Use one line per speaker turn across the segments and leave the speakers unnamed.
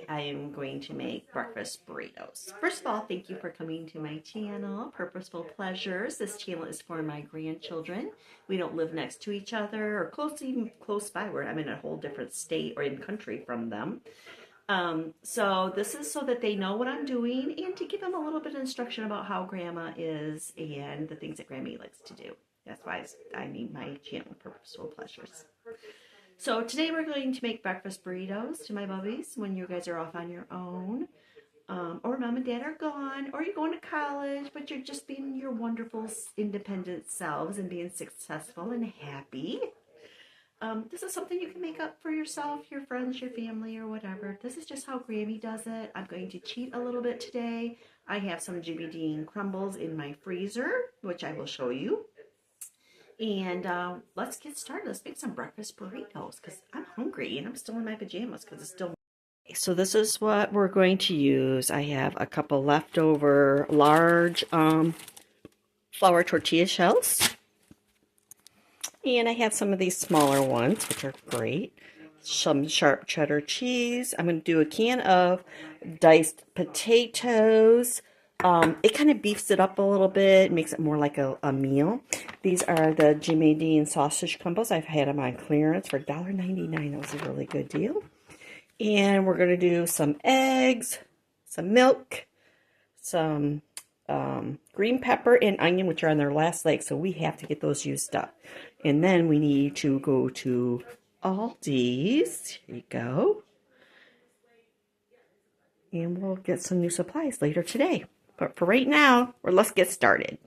today I am going to make breakfast burritos. First of all, thank you for coming to my channel, Purposeful Pleasures. This channel is for my grandchildren. We don't live next to each other or close by, where I'm in a whole different state or in country from them. So this is so that they know what I'm doing and to give them a little bit of instruction about how Grandma is and the things that Grammy likes to do. That's why I named my channel Purposeful Pleasures. So today we're going to make breakfast burritos to my bubbies when you guys are off on your own. Or mom and dad are gone, or you're going to college, but you're just being your wonderful independent selves and being successful and happy. This is something you can make up for yourself, your friends, your family, or whatever. This is just how Grammy does it. I'm going to cheat a little bit today. I have some Jimmy Dean crumbles in my freezer, which I will show you. And let's get started. Let's make some breakfast burritos because I'm hungry and I'm still in my pajamas because it's still. So this is what we're going to use. I have a couple leftover large flour tortilla shells. And I have some of these smaller ones, which are great. Some sharp cheddar cheese. I'm going to do a can of diced potatoes. It kind of beefs it up a little bit, makes it more like a meal. These are the Jimmy Dean sausage crumbles. I've had them on clearance for $1.99. That was a really good deal. And we're going to do some eggs, some milk, some green pepper and onion, which are on their last leg, so we have to get those used up. And then we need to go to Aldi's. Here you go. And we'll get some new supplies later today. But for right now, let's get started.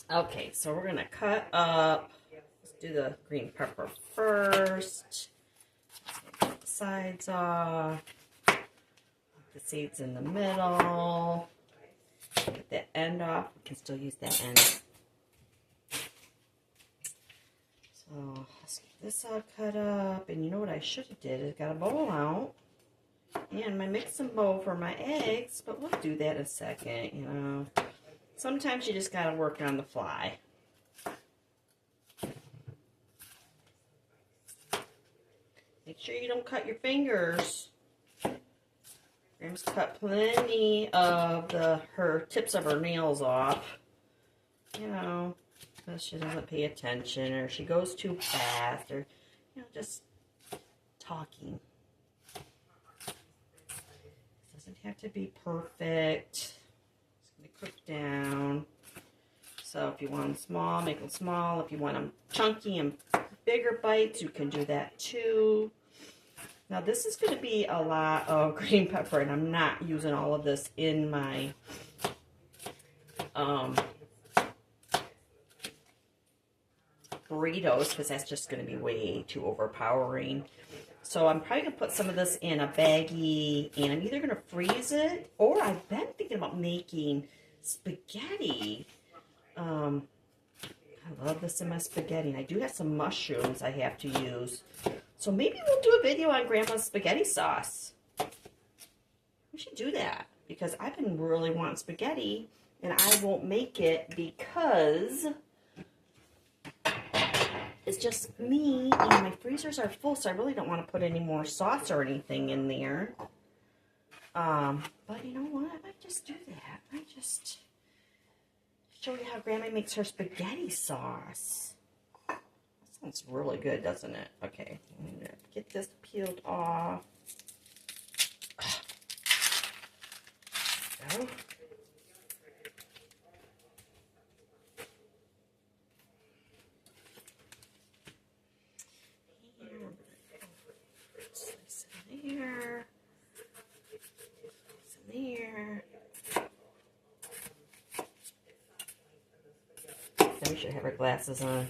Okay, so we're going to cut up. Let's do the green pepper first. Get the sides off. The seeds in the middle. Get that end off. We can still use that end. So let's get this all cut up. And you know what I should have did is got a bowl out. And my mixing bowl for my eggs, but we'll do that in a second, you know. Sometimes you just got to work on the fly. Make sure you don't cut your fingers. Grandma's cut plenty of her tips of her nails off. You know, because she doesn't pay attention or she goes too fast or, you know, just talking. Doesn't have to be perfect. It's going to cook down. So if you want them small, make them small. If you want them chunky and bigger bites, you can do that too. Now this is going to be a lot of green pepper, and I'm not using all of this in my burritos because that's just going to be way too overpowering. So I'm probably going to put some of this in a baggie, and I'm either going to freeze it, or I've been thinking about making spaghetti. I love this in my spaghetti, and I do have some mushrooms I have to use. So maybe we'll do a video on Grandma's spaghetti sauce. We should do that, because I've been really wanting spaghetti, and I won't make it because it's just me, and my freezers are full, so I really don't want to put any more sauce or anything in there. But you know what? I might just do that. I might just show you how Grandma makes her spaghetti sauce. That sounds really good, doesn't it? Okay, I'm going to get this peeled off. There we go. Here, in there. Then we should have our glasses on.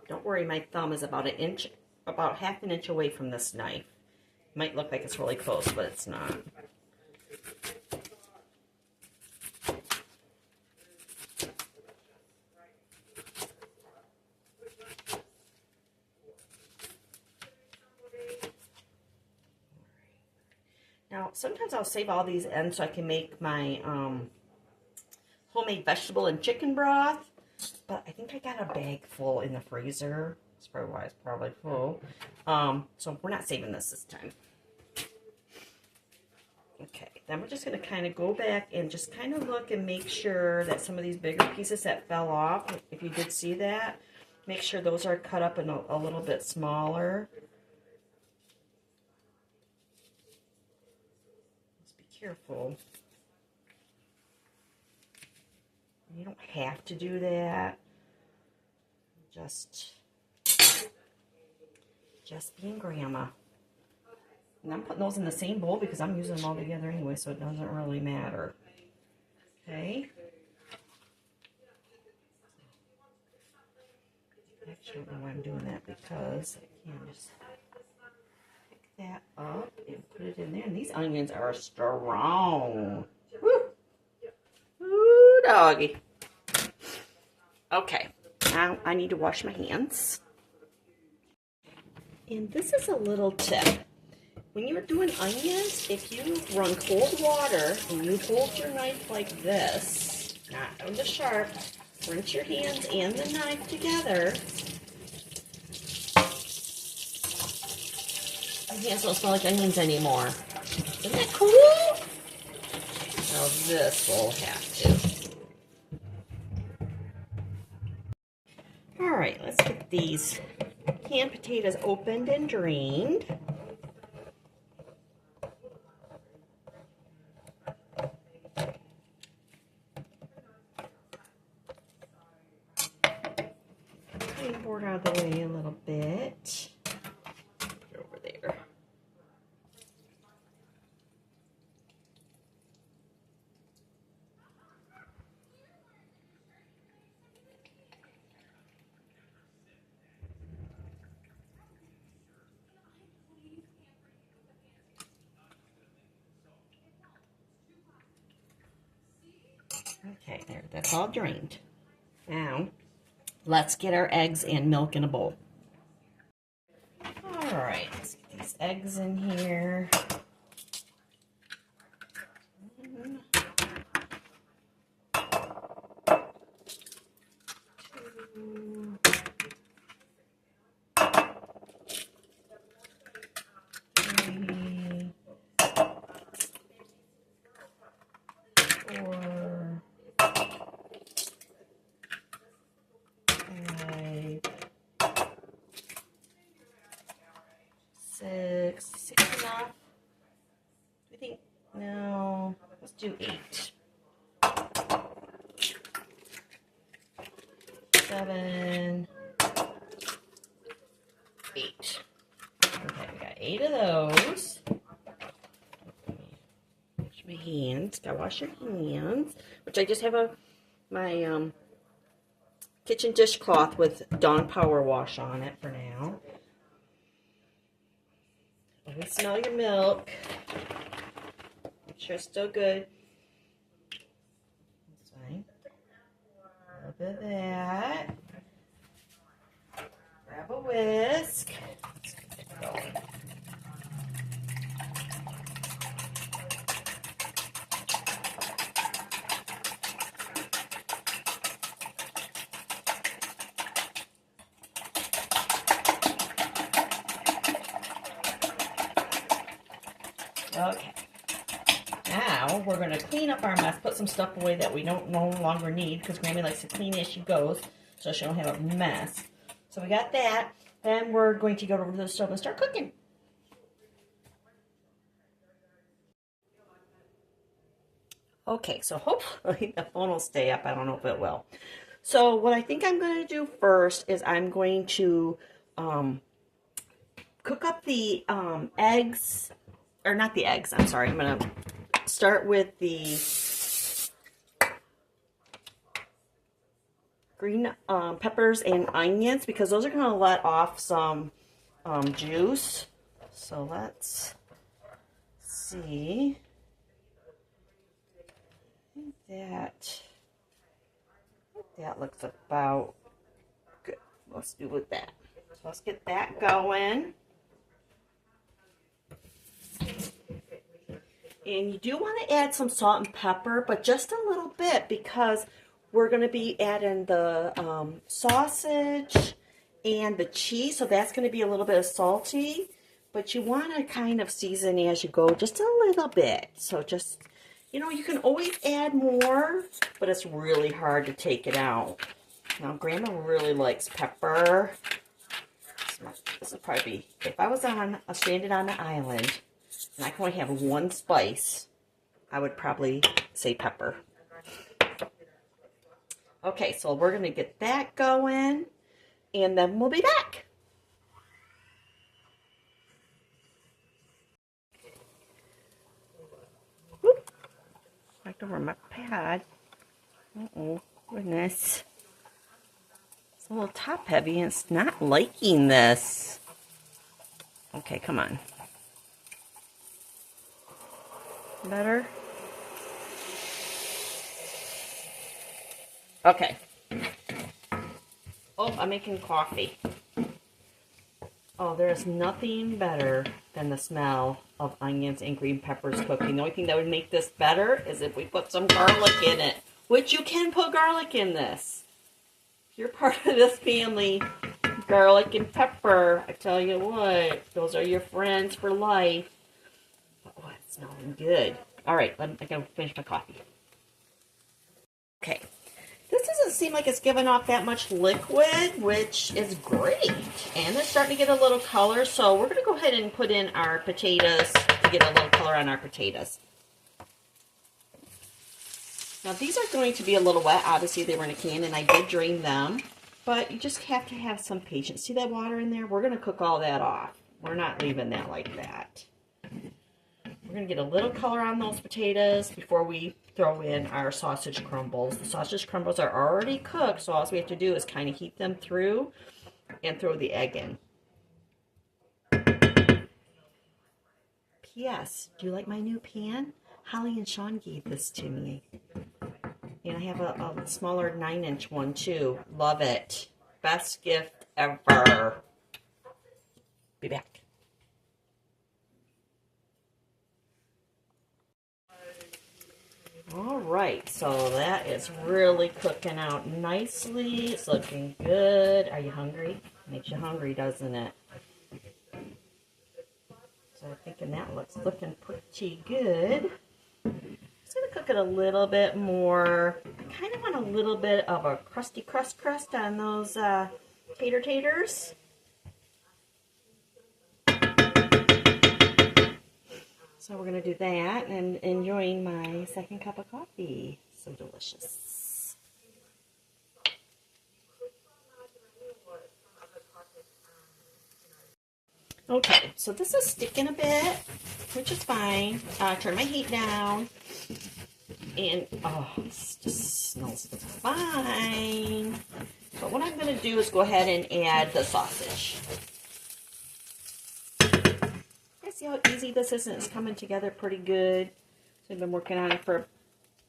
Don't worry, my thumb is about half an inch away from this knife. Might look like it's really close, but it's not. Now, sometimes I'll save all these ends so I can make my homemade vegetable and chicken broth. But I think I got a bag full in the freezer. That's probably why it's probably full. So we're not saving this time. Okay, then we're just going to kind of go back and just kind of look and make sure that some of these bigger pieces that fell off, if you did see that, make sure those are cut up in a little bit smaller. Just be careful. You don't have to do that. Just being grandma. And I'm putting those in the same bowl because I'm using them all together anyway, so it doesn't really matter. Okay. Actually, I don't know why I'm doing that because I can just pick that up and put it in there. And these onions are strong. Woo! Ooh, doggy. Okay, now I need to wash my hands. And this is a little tip. When you're doing onions, if you run cold water and you hold your knife like this, not on the sharp, rinse your hands and the knife together. Your hands don't smell like onions anymore. Isn't that cool? Now this will have to. Alright, let's get these canned potatoes opened and drained. Clean board out of the way a little bit. Put it over there. Okay, there, that's all drained. Now, let's get our eggs and milk in a bowl. All right, let's get these eggs in here. One, two, three, 4, 5, 6. 6 enough? I think, no, let's do 8. 7, 8. Okay, we got 8 of those. Wash my hands. Gotta wash your hands. Which I just have my kitchen dishcloth with Dawn Power Wash on it for now. Always smell your milk. Make sure it's still good. That's fine. A little bit of that. Grab a whisk. Let's get it going. Okay, now we're going to clean up our mess, put some stuff away that we don't no longer need because Grammy likes to clean as she goes so she don't have a mess. So we got that. Then we're going to go over to the stove and start cooking. Okay, so hopefully the phone will stay up. I don't know if it will. So what I think I'm going to do first is I'm going to cook up the eggs. Or not the eggs, I'm sorry. I'm going to start with the green peppers and onions because those are going to let off some juice. So let's see. I think that looks about good. Let's do with that. So let's get that going. And you do want to add some salt and pepper, but just a little bit because we're going to be adding the sausage and the cheese, so that's going to be a little bit of salty. But you want to kind of season as you go, just a little bit. So just, you know, you can always add more, but it's really hard to take it out. Now, Grandma really likes pepper. This would probably be, if I was stranded on an island, and I can only have one spice, I would probably say pepper. Okay, so we're going to get that going, and then we'll be back. Whoop. Back over my pad. Uh-oh, goodness. It's a little top heavy, and it's not liking this. Okay, come on. Better? Okay. Oh, I'm making coffee. Oh, there's nothing better than the smell of onions and green peppers cooking. The only thing that would make this better is if we put some garlic in it, which you can put garlic in this. If you're part of this family, garlic and pepper, I tell you what, those are your friends for life. Oh, it's smelling good. All right, I gotta finish my coffee. Okay. This doesn't seem like it's giving off that much liquid, which is great. And it's starting to get a little color, so we're going to go ahead and put in our potatoes to get a little color on our potatoes. Now, these are going to be a little wet. Obviously, they were in a can, and I did drain them. But you just have to have some patience. See that water in there? We're going to cook all that off. We're not leaving that like that. We're going to get a little color on those potatoes before we throw in our sausage crumbles. The sausage crumbles are already cooked, so all we have to do is kind of heat them through and throw the egg in. P.S. Do you like my new pan? Holly and Sean gave this to me. And I have a smaller 9-inch one too. Love it. Best gift ever. Be back. All right, so that is really cooking out nicely. It's looking good. Are you hungry? Makes you hungry, doesn't it? So I'm thinking that looking pretty good. Just gonna cook it a little bit more. I kind of want a little bit of a crusty crust on those taters. So we're going to do that and enjoying my second cup of coffee. So delicious. Okay, so this is sticking a bit, which is fine. Turn my heat down. And, oh, it just smells fine. But what I'm going to do is go ahead and add the sausage. See how easy this is, and it's coming together pretty good. So I've been working on it for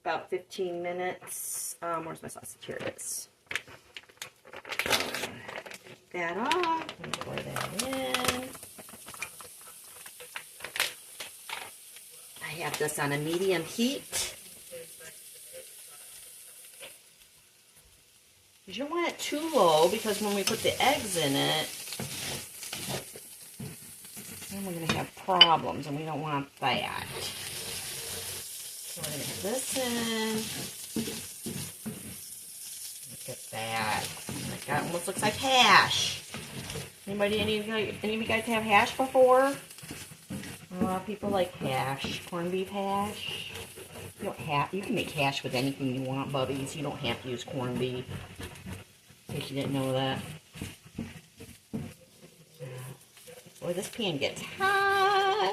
about 15 minutes. Where's my sausage? Here it is. Take that off and pour that in. I have this on a medium heat. You don't want it too low because when we put the eggs in it, then we're going to have problems, and we don't want that. So we're going to have this in. Look at that. That almost looks like hash. Any of you guys have hash before? A lot of people like hash. Corned beef hash. You can make hash with anything you want, bubbies. You don't have to use corned beef. In case you didn't know that. Boy, this pan gets hot.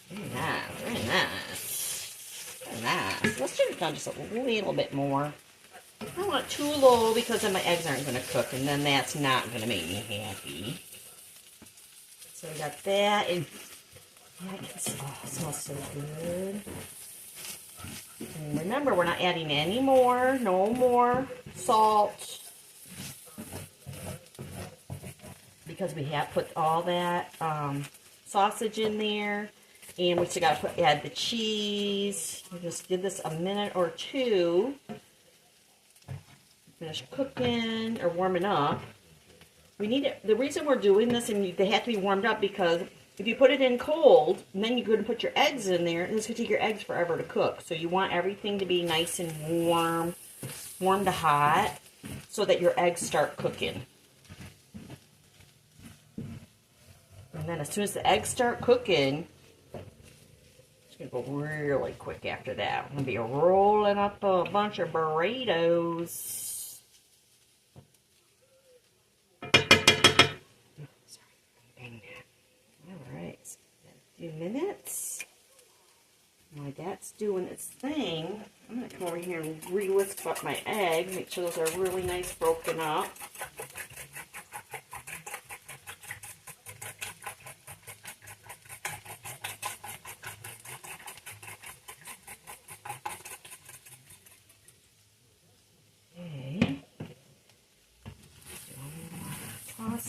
Very nice, very nice. Very nice. Let's turn it down just a little bit more. I don't want it too low because then my eggs aren't going to cook, and then that's not going to make me happy. So we got that, and yeah, it smells so good. And remember, we're not adding any more, no more salt. Because we have put all that sausage in there. And we still got to add the cheese. We'll just give this a minute or two. Finish cooking or warming up. We need it. The reason we're doing this, and they have to be warmed up, because if you put it in cold, and then you go to put your eggs in there, it's going to take your eggs forever to cook. So you want everything to be nice and warm, warm to hot, so that your eggs start cooking. And then as soon as the eggs start cooking, it's going to go really quick after that. I'm going to be rolling up a bunch of burritos. Alright, a few minutes. While that's doing its thing, I'm going to come over here and re-whisk up my eggs. Make sure those are really nice broken up.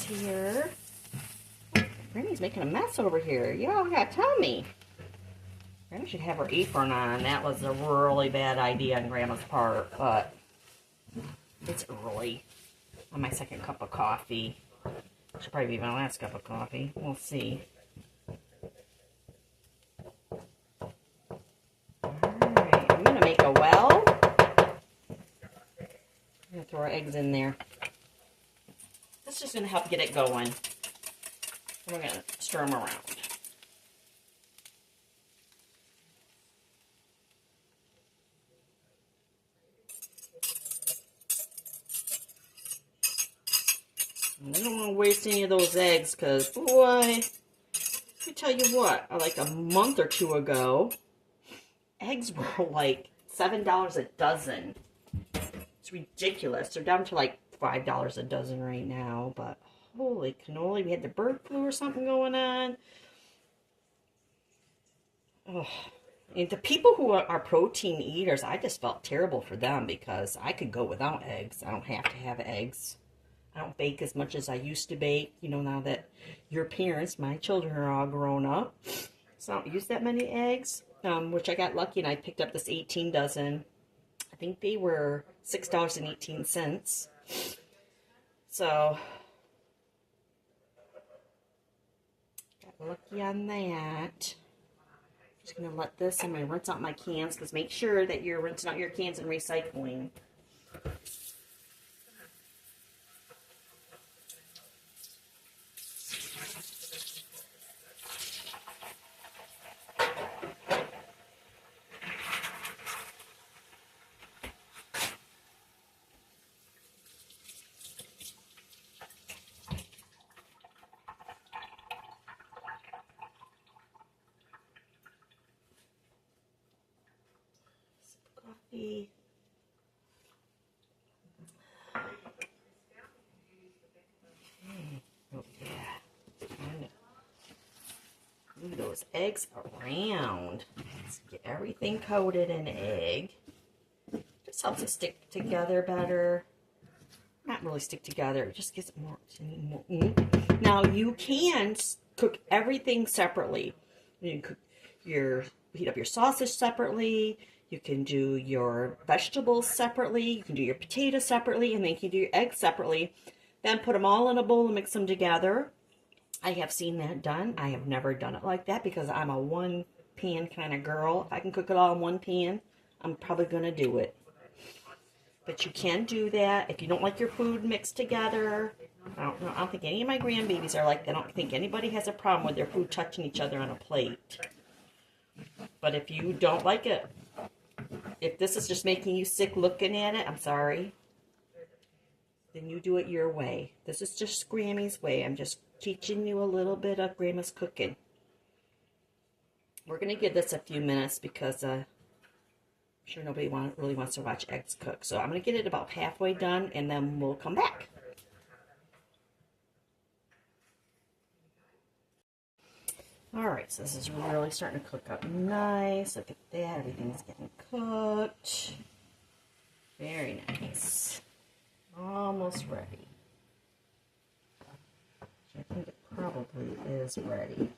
Here. Granny's making a mess over here. Y'all gotta tell me. Granny should have her apron on. That was a really bad idea on Grandma's part, but it's early. On my second cup of coffee. Should probably be my last cup of coffee. We'll see. Alright, I'm gonna make a well. I'm gonna throw our eggs in there. That's just going to help get it going. We're going to stir them around. I don't want to waste any of those eggs because, boy, let me tell you what, like a month or two ago, eggs were like $7 a dozen. It's ridiculous. They're down to like $5 a dozen right now, but holy cannoli, we had the bird flu or something going on. Oh, and the people who are protein eaters, I just felt terrible for them because I could go without eggs. I don't have to have eggs. I don't bake as much as I used to bake, you know, now that your parents, my children are all grown up. So I don't use that many eggs, which I got lucky and I picked up this 18 dozen. I think they were $6.18. So, got lucky on that. Just going to let this, I'm going to rinse out my cans, because make sure that you're rinsing out your cans and recycling. Coffee. Oh yeah. Move those eggs around. Let's get everything coated in egg. Just helps it stick together better. Not really stick together. It just gives it more. Now you can cook everything separately. You can cook heat up your sausage separately. You can do your vegetables separately. You can do your potatoes separately, and then you can do your eggs separately. Then put them all in a bowl and mix them together. I have seen that done. I have never done it like that because I'm a one-pan kind of girl. If I can cook it all in one pan, I'm probably going to do it. But you can do that if you don't like your food mixed together. I don't think any of my grandbabies are like that. I don't think anybody has a problem with their food touching each other on a plate. But if you don't like it, if this is just making you sick looking at it, I'm sorry. Then you do it your way. This is just Grammy's way. I'm just teaching you a little bit of Grandma's cooking. We're going to give this a few minutes because I'm sure nobody really wants to watch eggs cook. So I'm going to get it about halfway done and then we'll come back. Alright, so this is really starting to cook up nice. Look at that. Everything's getting cooked. Very nice. Almost ready. I think it probably is ready.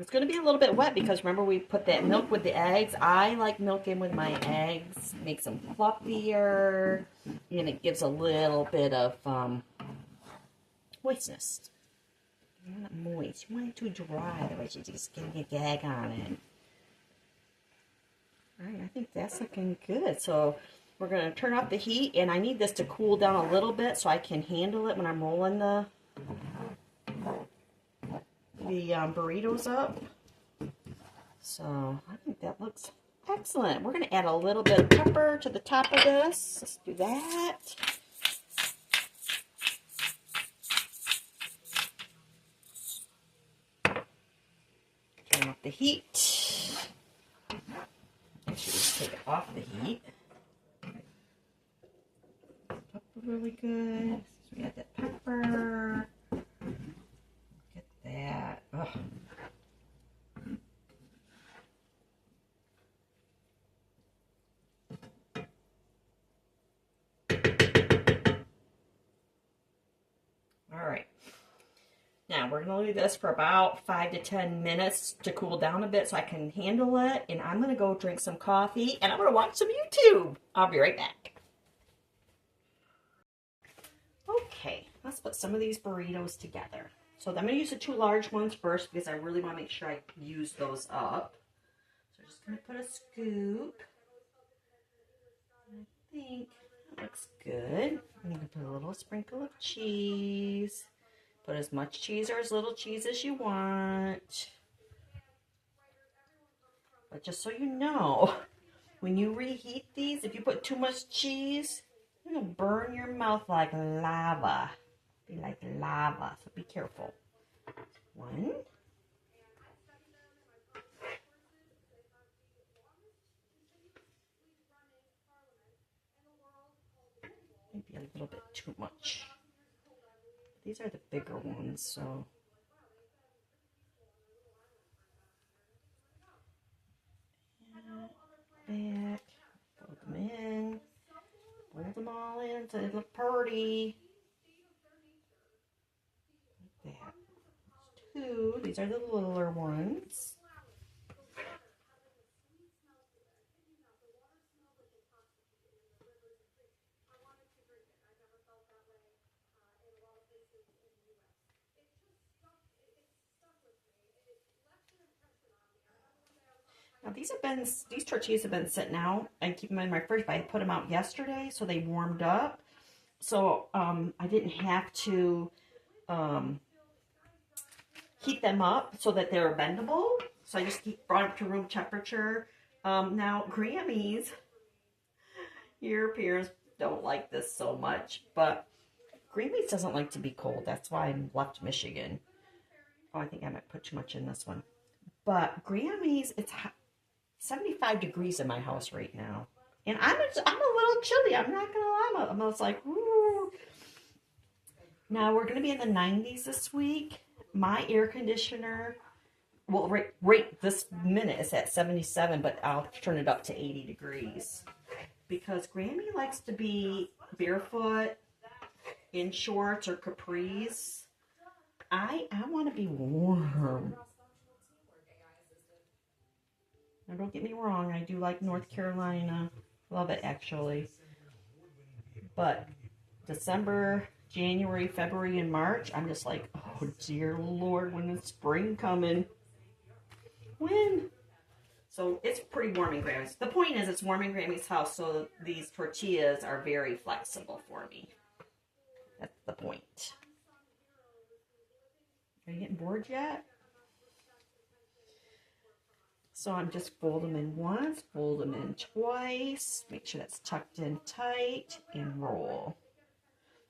It's going to be a little bit wet because remember we put that milk with the eggs. I like milk in with my eggs. Makes them fluffier. And it gives a little bit of moistness. You want it moist. You want it too dry. Otherwise you're just getting a gag on it. Alright, I think that's looking good. So we're going to turn off the heat. And I need this to cool down a little bit so I can handle it when I'm rolling the burritos up. So I think that looks excellent. We're going to add a little bit of pepper to the top of this. Let's do that. Turn off the heat. Actually, just take it off the heat. Pepper really good. So we add that pepper. Look at that. Ugh. Alright, now we're going to leave this for about 5 to 10 minutes to cool down a bit so I can handle it. And I'm going to go drink some coffee and I'm going to watch some YouTube. I'll be right back. Okay, let's put some of these burritos together. So I'm going to use the 2 large ones first because I really want to make sure I use those up. So I'm just going to put a scoop. I think that looks good. I'm going to put a little sprinkle of cheese. Put as much cheese or as little cheese as you want. But just so you know, when you reheat these, if you put too much cheese, it's going to burn your mouth like lava. Be like lava, so be careful. 1. Maybe a little bit too much. These are the bigger ones, so. Back, fold them in, fold them all in so they look pretty. Like that. 2. These are the littler ones. Now these tortillas have been sitting out. I keep them in my fridge, but I put them out yesterday, so they warmed up. So I didn't have to heat them up so that they're bendable. So I just brought them to room temperature. Now Grammys, your parents don't like this so much, but Grammys doesn't like to be cold. That's why I left Michigan. Oh, I think I might put too much in this one. But Grammys, it's 75 degrees in my house right now. And I'm a little chilly. I'm not going to lie. I'm just like, ooh. Now, we're going to be in the 90s this week. My air conditioner, well, right this minute is at 77, but I'll turn it up to 80 degrees. Because Grammy likes to be barefoot, in shorts or capris. I want to be warm. Now, don't get me wrong, I do like North Carolina. Love it, actually. But December, January, February, and March, I'm just like, oh, dear Lord, when is spring coming? When? So it's pretty warm in Grammy's. The point is, it's warm in Grammy's house, so these tortillas are very flexible for me. That's the point. Are you getting bored yet? So I'm just fold them in once, fold them in twice, make sure that's tucked in tight, and roll.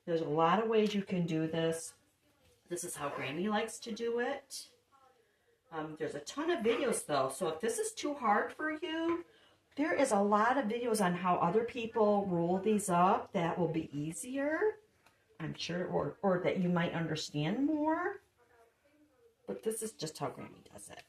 There's a lot of ways you can do this. This is how Grammy likes to do it. There's a ton of videos though, so if this is too hard for you, there is a lot of videos on how other people roll these up that will be easier, I'm sure, or that you might understand more. But this is just how Grammy does it.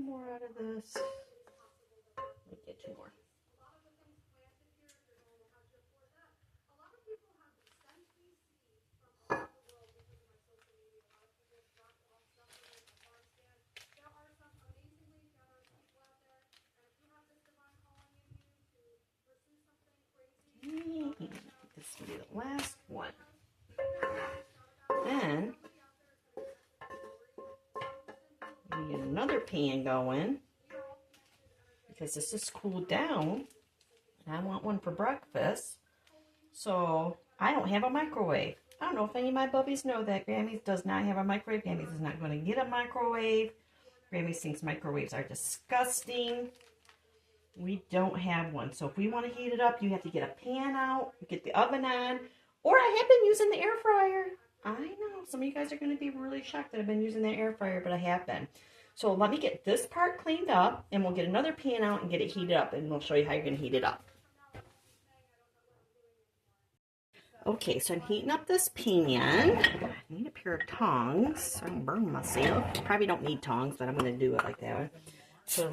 more out of this. Let me get 2 more. This will be the last one. Then we get another pan going because this is cooled down and I want one for breakfast. So I don't have a microwave. I don't know if any of my bubbies know that Grammies does not have a microwave. Grammies is not going to get a microwave. Grammies thinks microwaves are disgusting. We don't have one. So if we want to heat it up, you have to get a pan out, get the oven on, or I have been using the air fryer. I know, some of you guys are going to be really shocked that I've been using the air fryer, but I have been. So let me get this part cleaned up, and we'll get another pan out and get it heated up, and we'll show you how you're going to heat it up. Okay, so I'm heating up this pan. I need a pair of tongs so I don't burn myself. Probably don't need tongs, but I'm going to do it like that. So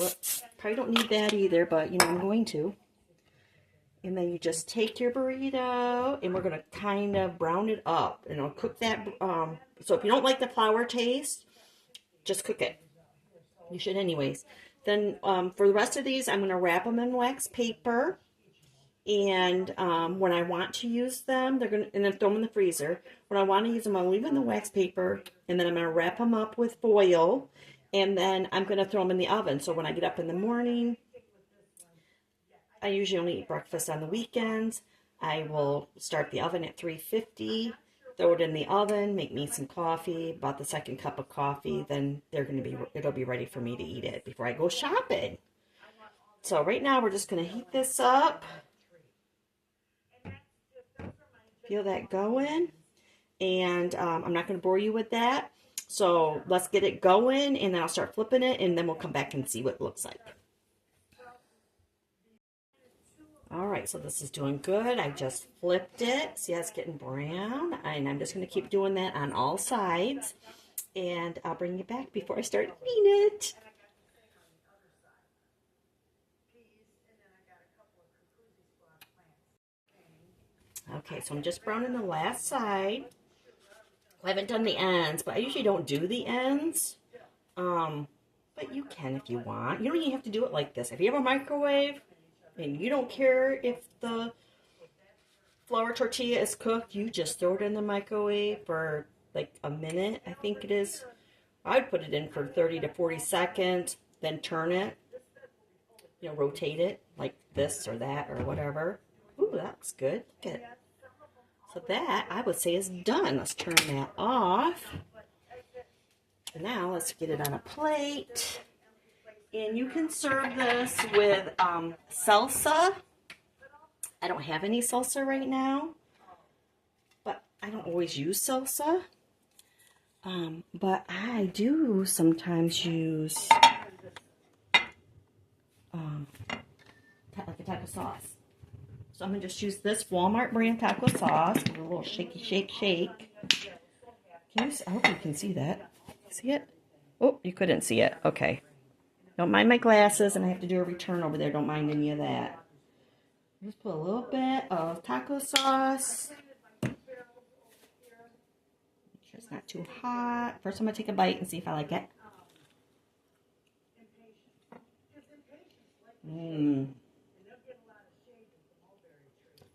probably don't need that either, but you know I'm going to. And then you just take your burrito, and we're going to kind of brown it up. And I'll cook that. So if you don't like the flour taste, just cook it. You should anyways. Then for the rest of these, I'm going to wrap them in wax paper. And when I want to use them, and then throw them in the freezer. When I want to use them, I'll leave them in the wax paper, and then I'm going to wrap them up with foil, and then I'm going to throw them in the oven. So when I get up in the morning, I usually only eat breakfast on the weekends. I will start the oven at 350, throw it in the oven, make me some coffee, about the second cup of coffee, then it'll be ready for me to eat it before I go shopping. So right now we're just going to heat this up. Feel that going, and I'm not going to bore you with that. So let's get it going, and then I'll start flipping it, and then we'll come back and see what it looks like. All right, so this is doing good. I just flipped it. See how it's getting brown? And I'm just going to keep doing that on all sides, and I'll bring you back before I start eating it. Okay, so I'm just browning the last side. I haven't done the ends, but I usually don't do the ends. But you can if you want. You don't even have to do it like this. If you have a microwave and you don't care if the flour tortilla is cooked, you just throw it in the microwave for like a minute, I think it is. I would put it in for 30 to 40 seconds, then turn it. You know, rotate it like this or that or whatever. Ooh, that looks good. Look at it. So that, I would say, is done. Let's turn that off. And now let's get it on a plate. And you can serve this with salsa. I don't have any salsa right now, but I don't always use salsa. But I do sometimes use like a taco sauce. So I'm going to just use this Walmart brand taco sauce with a little shaky shake. I hope you can see that. See it? Oh, you couldn't see it. Okay. Don't mind my glasses, and I have to do a return over there. Don't mind any of that. Just put a little bit of taco sauce. Make sure it's not too hot. First, I'm going to take a bite and see if I like it.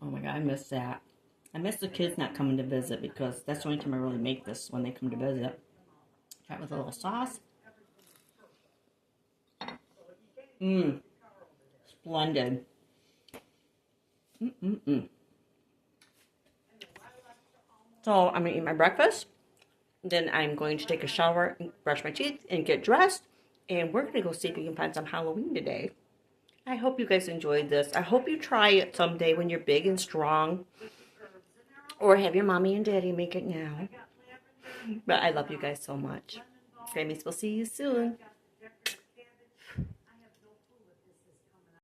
Oh my God, I miss that. I miss the kids not coming to visit because that's the only time I really make this, when they come to visit. Try it with a little sauce. Splendid. So I'm going to eat my breakfast. Then I'm going to take a shower, and brush my teeth, and get dressed. And we're going to go see if we can find some Halloween today. I hope you guys enjoyed this. I hope you try it someday when you're big and strong. Or have your mommy and daddy make it now. But I love you guys so much. Grammys, we'll see you soon.